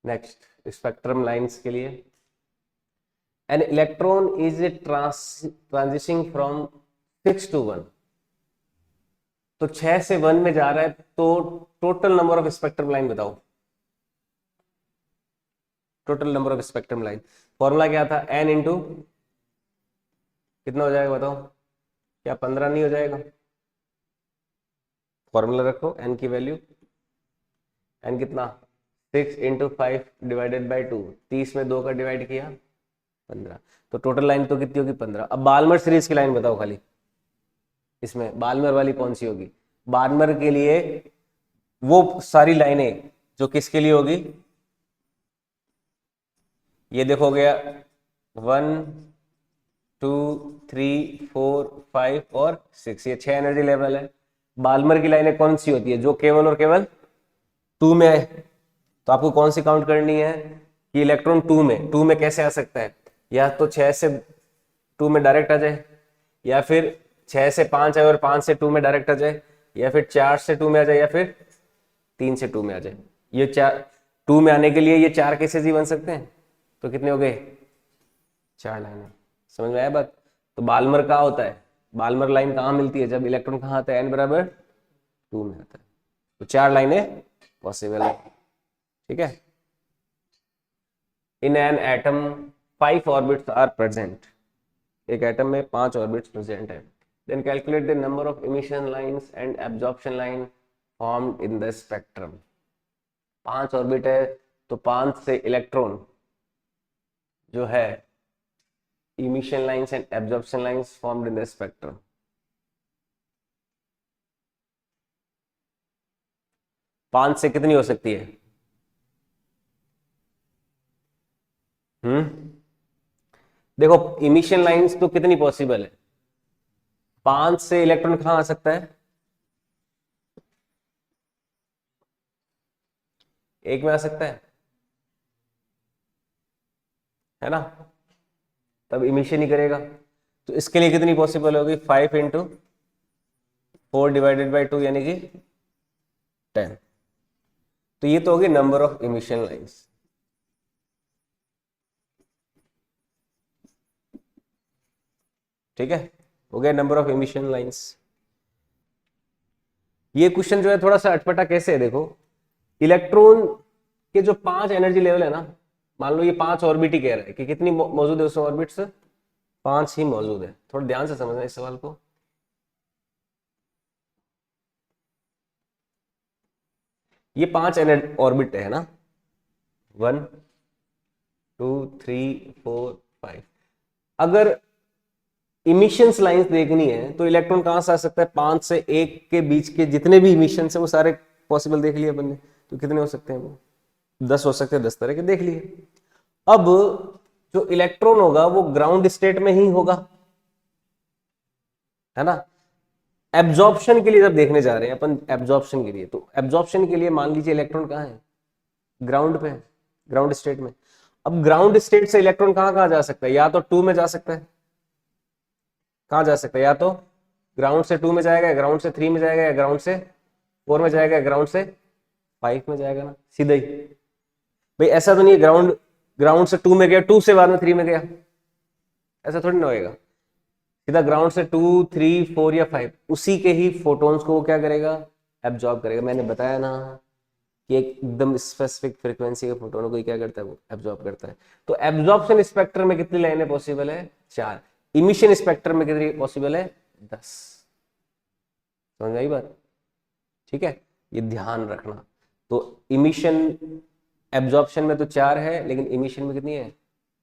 नेक्स्ट, स्पेक्ट्रम लाइंस के लिए, an electron is transitioning from 6 to 1, तो 6 से 1 में जा रहा है, तो total number of spectrum line बताओ, total number of spectrum line, formula क्या था, एन इंटू कितना हो जाएगा बताओ, क्या 15 नहीं हो जाएगा, फॉर्मूला रखो एन की वैल्यू, एन कितना 6 इंटू 5 डिवाइडेड बाई 2, 30 में 2 का डिवाइड किया 15, तो टोटल लाइन तो कितनी होगी 15। अब बाल्मर सीरीज की लाइन बताओ खाली, इसमें बाल्मर वाली कौन सी होगी। बाल्मर के लिए वो सारी लाइनें जो किसके लिए होगी, ये देखो गया 1 2 3 4 5 और 6, ये 6 एनर्जी लेवल है। बाल्मर की लाइनें कौन सी होती है, जो केवल और केवल 2 में आए। तो आपको कौन सी काउंट करनी है कि इलेक्ट्रॉन 2 में कैसे आ सकता है, या तो 6 से 2 में डायरेक्ट आ जाए, या फिर 6 से 5 आए और 5 से 2 में डायरेक्ट आ जाए, या फिर 4 से 2 में आ जाए, या फिर 3 से 2 में आ जाए। ये 2 में आने के लिए ये 4 केसेस ही बन सकते हैं, तो कितने हो गए 4 लाइनें। समझ में आया बात। तो बाल्मर कहाँ होता है, बाल्मर लाइन कहाँ मिलती है, जब इलेक्ट्रॉन कहाँ आता है एन बराबर 2 में आता है। तो 4 लाइनें पॉसिबल है, ठीक है। In an atom 5 orbits are present, एक एटम में 5 ऑर्बिट्स प्रेजेंट है। Then calculate the number of emission lines and absorption line formed in the spectrum. 5 orbit है तो 5 से इलेक्ट्रॉन जो है emission lines and absorption lines formed in the spectrum. पांच से कितनी हो सकती है, देखो इमिशन लाइंस तो कितनी पॉसिबल है, 5 से इलेक्ट्रॉन कहां आ सकता है, एक में आ सकता है ना, तब इमिशन ही करेगा। तो इसके लिए कितनी पॉसिबल होगी, 5 इंटू 4 डिवाइडेड बाई 2 यानी कि 10। तो ये तो होगी नंबर ऑफ इमिशन लाइंस। ठीक है, हो गया नंबर ऑफ इमिशन लाइंस। ये क्वेश्चन जो है थोड़ा सा अटपटा कैसे है, देखो इलेक्ट्रॉन के जो 5 एनर्जी लेवल है ना, मान लो ये 5 ऑर्बिट ही कह रहा है कि कितनी मौजूद है उसमें ऑर्बिट्स, 5 ही मौजूद है। थोड़ा ध्यान से समझना इस सवाल को। ये 5 ऑर्बिट है ना, 1 2 3 4 5। अगर इमिशंस लाइंस देखनी है तो इलेक्ट्रॉन कहां से आ सकता है, 5 से 1 के बीच के जितने भी इमिशंस है वो सारे पॉसिबल देख लिए अपन ने। तो कितने हो सकते हैं वो, 10 हो सकते हैं, 10 तरह के देख लिए। अब जो इलेक्ट्रॉन होगा वो ग्राउंड स्टेट में ही होगा, है ना। एब्जॉर्प्शन के लिए जब देखने जा रहे हैं अपन, एब्जॉर्प्शन के लिए, तो एब्जॉर्प्शन के लिए मान लीजिए इलेक्ट्रॉन कहाँ है, ग्राउंड पे, ग्राउंड स्टेट में। अब ग्राउंड स्टेट से इलेक्ट्रॉन कहाँ कहाँ जा सकता है, या तो 2 में जा सकता है, कहाँ जा सकता है, या तो ग्राउंड से 2 में जाएगा, ग्राउंड से 3 में जाएगा, या ग्राउंड से 4 में जाएगा, ग्राउंड से 5 में जाएगा ना, सीधा ही। भाई ऐसा तो नहीं है ग्राउंड ग्राउंड से 2 में गया, 2 से बाद में 3 में गया, ऐसा थोड़ी ना होएगा। सीधा ग्राउंड से 2 3 4 या 5 उसी के ही फोटोन्स को वो क्या करेगा, एब्जॉर्ब करेगा। मैंने बताया ना कि एक एकदम स्पेसिफिक फ्रीक्वेंसी के फोटोन को ही क्या करता है, वो एब्जॉर्ब करता है। तो एब्जॉर्प्शन स्पेक्ट्रम में कितनी लाइनें पॉसिबल है, 4। इमिशन स्पेक्ट्रम में कितनी पॉसिबल है, 10। समझ आई बात, ठीक है, ये ध्यान रखना। तो इमिशन एब्जॉर्प्शन में तो 4 है, लेकिन इमिशन में कितनी है,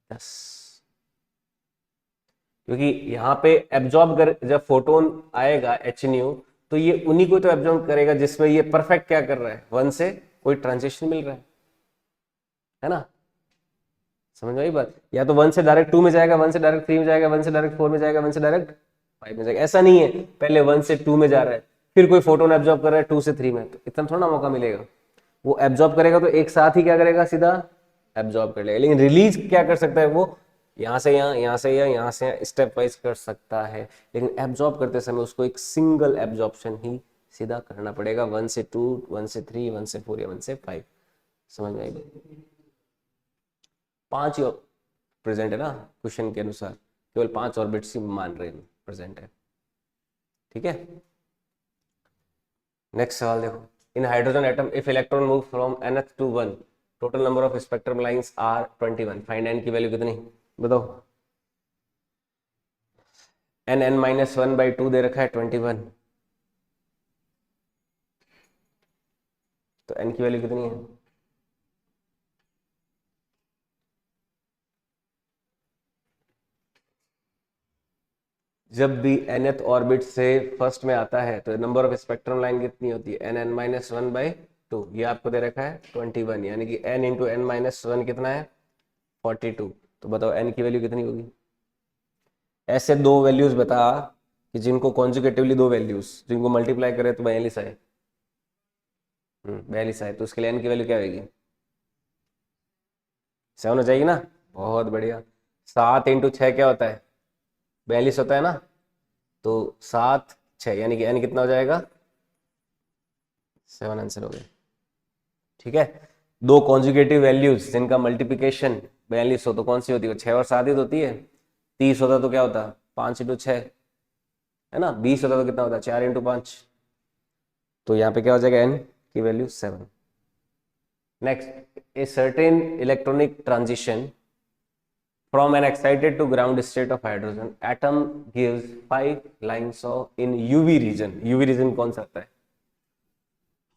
10। क्योंकि यहाँ पे एब्जॉर्ब कर, जब फोटोन आएगा एच न्यू, तो ये उन्हीं को तो एब्जॉर्ब करेगा जिसमें ये परफेक्ट क्या कर रहा है, 1 से कोई ट्रांजिशन मिल रहा है ना। समझ में आई बात। या तो 1 से डायरेक्ट 2 में जाएगा, 1 से डायरेक्ट 3 में जाएगा, 1 से डायरेक्ट 4 में जाएगा, 1 से डायरेक्ट 5 में जाएगा। ऐसा नहीं है पहले 1 से 2 में जा रहा है फिर कोई फोटोन एब्जॉर्ब कर रहा है 2 से 3 में, तो इतना थोड़ा ना मौका मिलेगा। वो एब्जॉर्ब करेगा तो एक साथ ही क्या करेगा, सीधा एब्जॉर्ब कर लेगा। लेकिन रिलीज क्या कर सकता है, वो यहाँ से यहाँ, यहाँ से यहाँ, यहाँ से यहाँ स्टेप वाइज कर सकता है। लेकिन एब्जॉर्ब करते समय उसको एक सिंगल एब्जॉर्प्शन ही सीधा करना पड़ेगा, 1 से 2, 1 से 3, 1 से 4 या 1 से 5। समझ में आई बात। 5 ही प्रेजेंट है ना क्वेश्चन के अनुसार, केवल 5 ऑर्बिट्स ही मान रहे हैं प्रेजेंट है, ठीक है। नेक्स्ट सवाल देखो, in hydrogen atom if electron move from nth to 1, total number of spectrum lines are 21, find n की वैल्यू कितनी, बताओ। n n-1/2 दे रखा है 21, तो n की वैल्यू कितनी है? जब भी nth ऑर्बिट से फर्स्ट में आता है तो नंबर ऑफ स्पेक्ट्रम लाइन कितनी होती है? n n minus one by two. ये आपको दे रखा है 21, यानी कि n into n minus one कितना है? 42। तो बताओ n की वैल्यू कितनी होगी? ऐसे दो वैल्यूज बता कि जिनको कॉन्जुगेटिवली दो वैल्यूज जिनको मल्टीप्लाई करे तो 42 आए। 42 आए, तो उसके लिए n की वैल्यू क्या होगी? 7 हो जाएगी ना? बहुत बढ़िया। 7 इंटू 6 क्या होता है? 42 होता है ना? तो 7 6 यानी कि n कितना हो जाएगा? 7 आंसर हो गया। ठीक है। दो कॉन्जुगेटिव वैल्यूज जिनका मल्टीप्लिकेशन 42 हो तो कौन सी होती है? 6 और 7 ही तो होती है। 30 होता तो क्या होता? 5 इंटू 6, है ना? 20 होता तो कितना होता? 4 इंटू 5। तो यहाँ पे क्या हो जाएगा? n की value 7। Next, a certain electronic transition from an excited to ground state of hydrogen atom gives 5 lines of in UV region। UV region कौन सा आता है?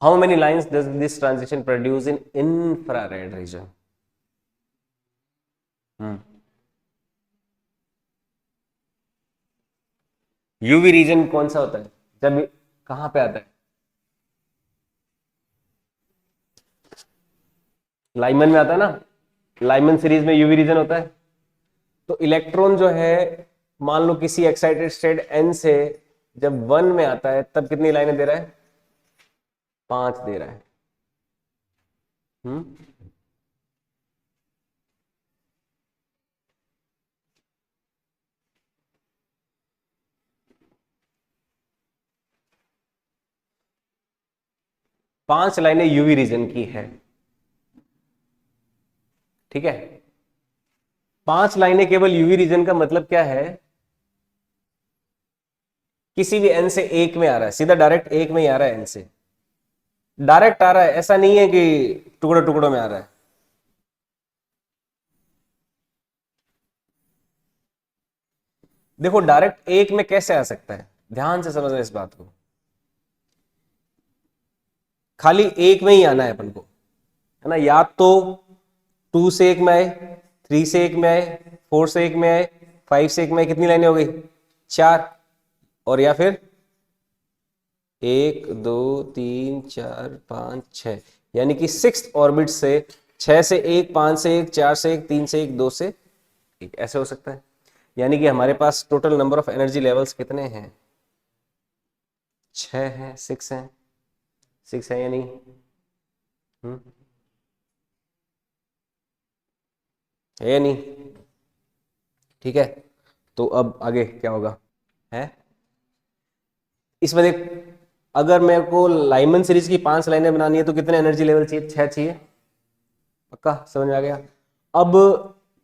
How many lines does this transition produce in infrared region? UV region कौन सा होता है? जब कहां पे आता है? लाइमन में आता है ना? लाइमन सीरीज में यूवी रीजन होता है। तो इलेक्ट्रॉन जो है, मान लो किसी एक्साइटेड स्टेट n से जब 1 में आता है तब कितनी लाइनें दे रहा है? 5 दे रहा है। हम्म 5 लाइनें यूवी रीजन की है। ठीक है। 5 लाइनें केवल यूवी रीजन का मतलब क्या है? किसी भी एन से एक में आ रहा है, सीधा डायरेक्ट एक में ही आ रहा है, एन से डायरेक्ट आ रहा है, ऐसा नहीं है कि टुकड़ों टुकड़ों में आ रहा है। देखो डायरेक्ट एक में कैसे आ सकता है, ध्यान से समझना इस बात को। खाली एक में ही आना है अपन को, है ना? या तो 2 से एक में आए, 3 से एक में आए, 4 से एक में आए, 5 से एक में आए। कितनी लाइनें हो गई? 4। और या फिर 1 2 3 4 5 6, यानी कि 6th ऑर्बिट से 6 से 1, 5 से 1, 4 से 1, 3 से 1, 2 से 1, ऐसे हो सकता है। यानी कि हमारे पास total number of energy levels कितने हैं? 6 हैं, 6 हैं, 6 है या नहीं? हम्म है या नहीं? ठीक है। तो अब आगे क्या होगा? है इसमें देख, अगर मेरे को लाइमन सीरीज की 5 लाइनें बनानी है तो कितने एनर्जी लेवल चाहिए? 6 चाहिए। पक्का समझ में आ गया? अब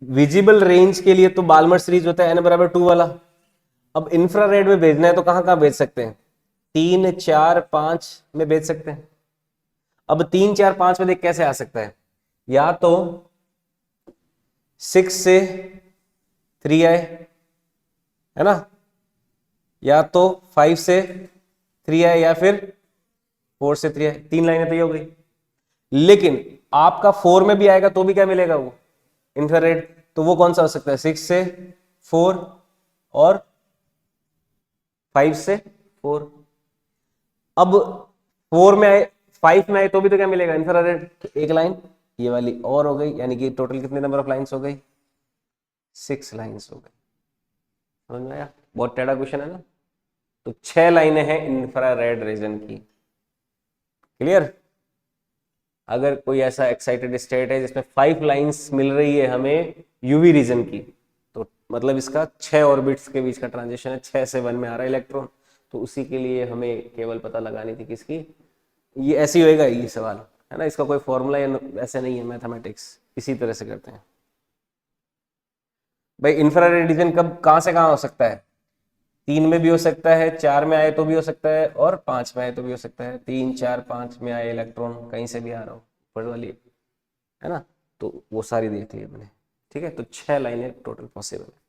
विजिबल रेंज के लिए तो बाल्मर सीरीज होता है n बराबर 2 वाला। अब इंफ्रारेड में भेजना है तो कहां कहां भेज सकते हैं? 3 4 5 में भेज सकते हैं। अब 3 4 5 में देख कैसे आ सकता है? या तो 6 से 3 आए, है ना? या तो 5 से 3 आए, या फिर 4 से 3 आए। 3 लाइनें तो ये हो गई। लेकिन आपका 4 में भी आएगा तो भी क्या मिलेगा? वो इंफ्रारेड। तो वो कौन सा हो सकता है? 6 से 4 और 5 से 4। अब 4 में आए, 5 में आए तो भी तो क्या मिलेगा? इंफ्रारेड। एक लाइन ये वाली और हो गई, यानी कि टोटल कितने नंबर ऑफ लाइंस हो गई? 6 लाइंस हो गई। समझ में आया? बहुत टेढ़ा क्वेश्चन है ना? तो 6 लाइनें हैं इंफ्रारेड रीजन की। क्लियर? अगर कोई ऐसा एक्साइटेड स्टेट है जिसमें 5 लाइंस मिल रही है हमें यूवी रीजन की, तो मतलब इसका 6 ऑर्बिट्स के बीच का ट्रांजिशन है, 6 से 1 में आ रहा है इलेक्ट्रॉन। तो उसी के लिए हमें केवल पता लगानी थी किसकी। ये ऐसे ही होएगा ये सवाल, है ना? इसका कोई फॉर्मूला ऐसे नहीं है, मैथमेटिक्स इसी तरह से करते हैं। भाई इंफ्रारेड रीजन कब कहां से कहां हो सकता है? 3 में भी हो सकता है, 4 में आए तो भी हो सकता है, और 5 में आए तो भी हो सकता है। 3 4 5 में आए इलेक्ट्रॉन कहीं से भी आ रहा हो, ऊपर वाली, है ना? तो वो सारी देख ली मैंने। ठीक है। तो 6 लाइनें टोटल पॉसिबल है।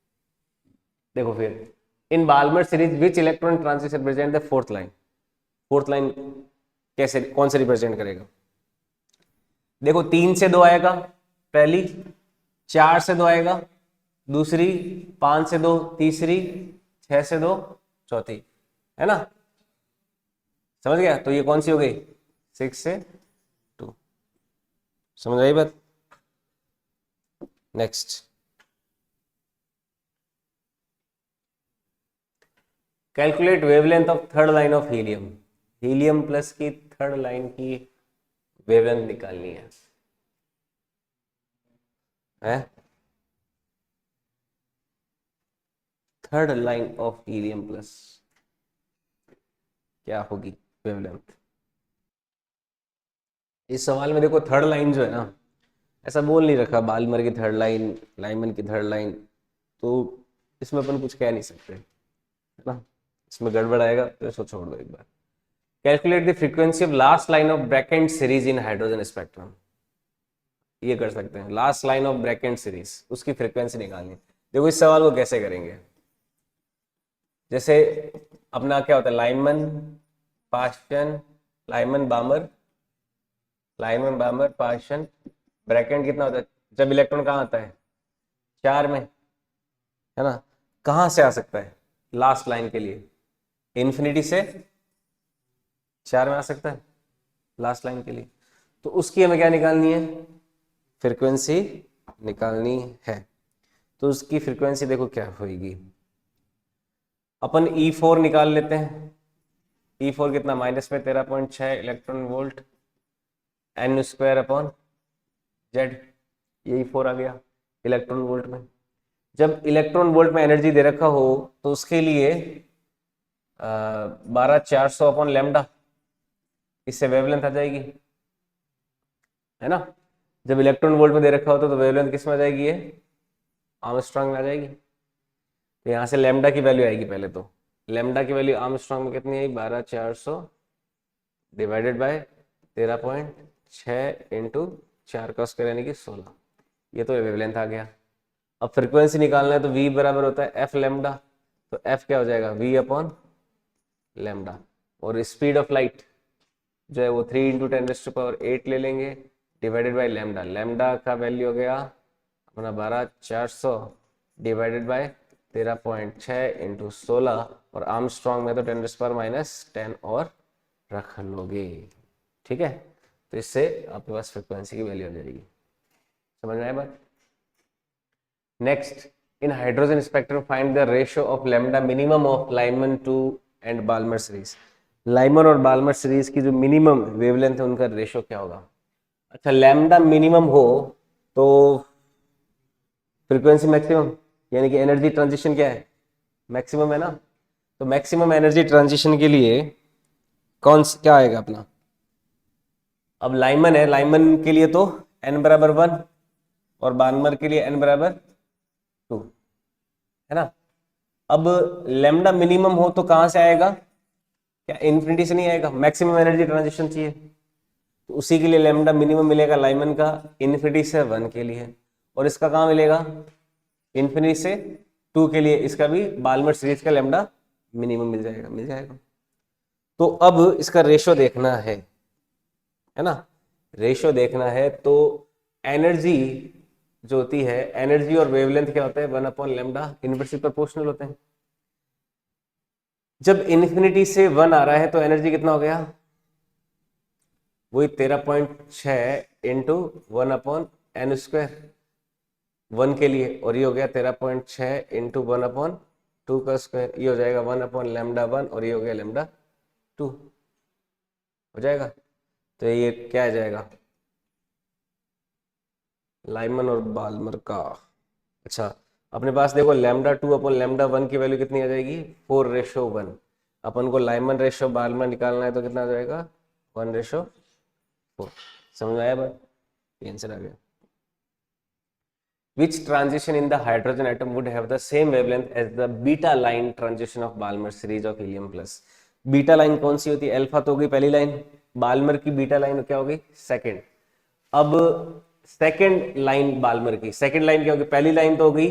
देखो फिर, in Balmer series which electron transition represent the fourth line? Fourth line कैसे, कौन से रिप्रेजेंट करेगा? देखो 3 से 2 आएगा पहली, 4 से 2 आएगा दूसरी, 5 से 2 तीसरी, 6 से 2 चौथी, है ना? समझ गया? तो ये कौन सी हो गई? 6 से 2। समझ आई बात? Next, calculate wavelength of third line of helium. Helium plus की थर्ड लाइन की वेवलेंथ निकालनी है? Third line of helium plus क्या होगी वेवलेंथ? इस सवाल में देखो थर्ड लाइन जो है ना, ऐसा बोल नहीं रखा बाल्मर की थर्ड लाइन, लाइमन की थर्ड लाइन, तो इसमें अपन कुछ कह नहीं सकते, है ना? इसमें गड़बड़ आएगा तो इसको छोड़ दो एक बार। Calculate the frequency of last line of Brackett series in hydrogen spectrum. ये कर सकते हैं, last line of Brackett series, उसकी फ्रीक्वेंसी निकालनी। देखो इस सवाल को कैसे करेंगे, जैसे अपना क्या होता है, Lyman Paschen, Lyman बामर, Lyman बामर Paschen, bracket कितना होता है जब इलेक्ट्रॉन कहाँ आता है? 4 में, है ना? कहाँ से आ सकता है लास्ट लाइन के लिए? इन्फिनिटी से 4 में आ सकता है लास्ट लाइन के लिए। तो उसकी हमें क्या निकालनी है? फ्रीक्वेंसी निकालनी है। तो उसकी फ्रीक्वेंसी देखो क्या होगी, अपन E4 निकाल लेते हैं। E4 कितना? माइनस में 13.6 electron volt, n square upon Z, ये E4 आ गया इलेक्ट्रॉन वोल्ट में। जब इलेक्ट्रॉन वोल्ट में एनर्जी दे रखा हो तो उसके लिए 12,400 अपॉन लैम्डा, इससे वेवलेंथ आ जाएगी, है ना? जब इलेक्ट्रॉन वोल्ट में दे रखा होता तो वेवलेंथ किस में आ जाएगी? ये आर्मस्ट्रांग में आ जाएगी। तो यहाँ से लैम्डा की वैल्यू आएगी, पहले तो लैम्डा की वैल्यू आर्मस्ट्रांग में कितनी आई? 12,400 डिवाइडेड बाय 13.6 इंटू 4 का स्क्वायर यानी कि 16। ये तो वेवलेंथ आ गया। अब फ्रीक्वेंसी निकालना है तो V बराबर होता है एफ लैम्डा, तो एफ क्या हो जाएगा? V upon lambda. और स्पीड ऑफ लाइट जो है वो 3 इंटू 10⁸ ले लेंगे डिवाइडेड बाय लैम्डा। लैम्डा का वैल्यू हो गया अपना 12,400 डिवाइडेड बाय 13.6 इंटू 16, और आर्मस्ट्रॉन्ग में तो 10⁻⁻10 और रख लोगे, ठीक है? तो इससे आपके पास फ्रिक्वेंसी की वैल्यू आ जाएगी। समझ में आया बात? Next, in hydrogen spectrum find the ratio of lambda minimum of Lyman 2 and Balmer series. Lyman और बाल्मर सीरीज की जो मिनिमम वेवलेंथ है उनका रेशियो क्या होगा? अच्छा, लैम्डा मिनिमम हो तो फ्रीक्वेंसी मैक्सिमम, यानी कि एनर्जी ट्रांजिशन क्या है? मैक्सिमम, है ना? तो मैक्सिमम एनर्जी ट्रांजिशन के लिए क्या आएगा अपना? अब लाइमन है, लाइमन के लिए तो n बराबर 1 और बाल्मर के लिए n बराबर 2, है ना? अब लैम्डा मिनिमम हो तो कहां से आएगा? क्या इन्फिनिटी से नहीं आएगा? मैक्सिमम एनर्जी ट्रांजिशन चाहिए, तो उसी के लिए लैम्डा मिनिमम मिलेगा लाइमन का इन्फिनिटी से 1 के लिए, और इसका कहाँ मिलेगा? इन्फिनिटी से 2 के लिए। इसका भी बाल्मर सीरीज का लैम्डा मिनिमम मिल जाएगा, मिल जाएगा। तो अब इसका रेशो देखना है ना? रेशो देखना है तो एनर्जी जो होती है, एनर्जी और वेवलेंथ क्या होता है? 1 अपॉन लैम्डा, इनवर्सली प्रोपोर्शनल होते हैं। जब इन्फिनिटी से 1 आ रहा है तो एनर्जी कितना हो गया? वही 13.6 इंटू 1 अपॉन एन स्क्वायर 1 के लिए, और ये हो गया 13.6 इंटू 1 अपॉन 2 का स्क्वायर, ये हो जाएगा 1 अपॉन लैम्डा 1, और ये हो गया लैम्डा 2 हो जाएगा। तो ये क्या आ जाएगा? लाइमन और बाल्मर का। अच्छा, अपने पास देखो लैम्डा 2 अपॉन लैम्डा 1 की वैल्यू कितनी आ जाएगी? 4:1। अपन को लाइमन रेशो बाल्मर निकालना है तो कितना आ जाएगा? 1:4। समझ में आया बात? आंसर आ गया। Which transition in the hydrogen atom would have the same wavelength as the beta line transition of Balmer series of helium plus? Beta line कौन सी होती है? अल्फा तो होगी पहली लाइन, बाल्मर की बीटा लाइन क्या होगी? सेकंड। अब सेकंड लाइन बाल्मर की, सेकंड लाइन क्या होगी? पहली लाइन तो होगी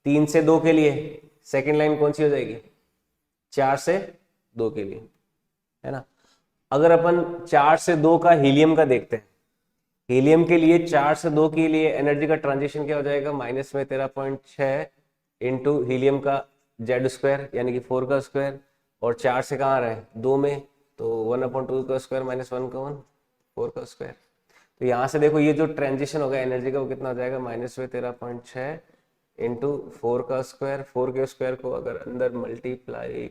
3 से 2 के लिए, सेकंड लाइन कौन सी हो जाएगी? 4 से 2 के लिए, है ना? अगर अपन 4 से 2 का हीलियम का देखते हैं हीलियम के लिए 4 से 2 के लिए एनर्जी का ट्रांजिशन क्या हो जाएगा, माइनस में 13.6 इंटू हीलियम का जेड स्क्वायर यानी कि 4 का स्क्वायर, और 4 से कहाँ आ रहा है 2 में, तो 1/2 का स्क्वायर माइनस 1 का 1, 4 का स्क्वायर। तो यहाँ से देखो ये जो ट्रांजिशन होगा एनर्जी का वो कितना हो जाएगा, माइनस में 13.6 इंटू 4 का स्क्वायर। 4 के स्क्वायर को अगर अंदर मल्टीप्लाई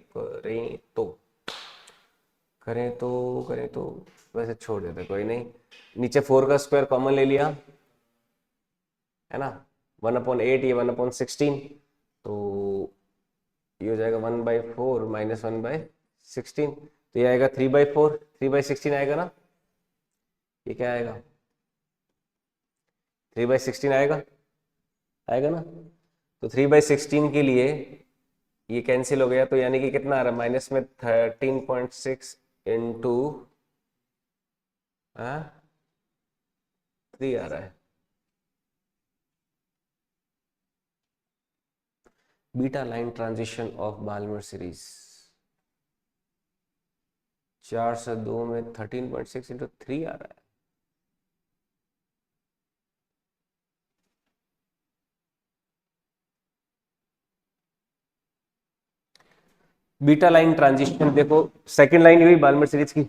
करें तो वैसे छोड़ देते कोई नहीं, नीचे 4 का स्क्वायर कॉमन ले लिया है ना, 1/8 ये 1/16, तो ये हो जाएगा 1/4 माइनस 1/16, तो ये आएगा 3/4, 3/16 आएगा ना, ये क्या आएगा 3/16 आएगा, आएगा ना। तो 3/16 के लिए ये कैंसिल हो गया, तो यानी कि कितना आ रहा है, माइनस में 13.6 इंटू 3 आ रहा है। Beta line transition of Balmer series 4 से 2 में 13.6 इंटू 3 आ रहा है। बीटा लाइन ट्रांजिशन देखो, सेकंड लाइन हुई बाल्मर सीरीज की,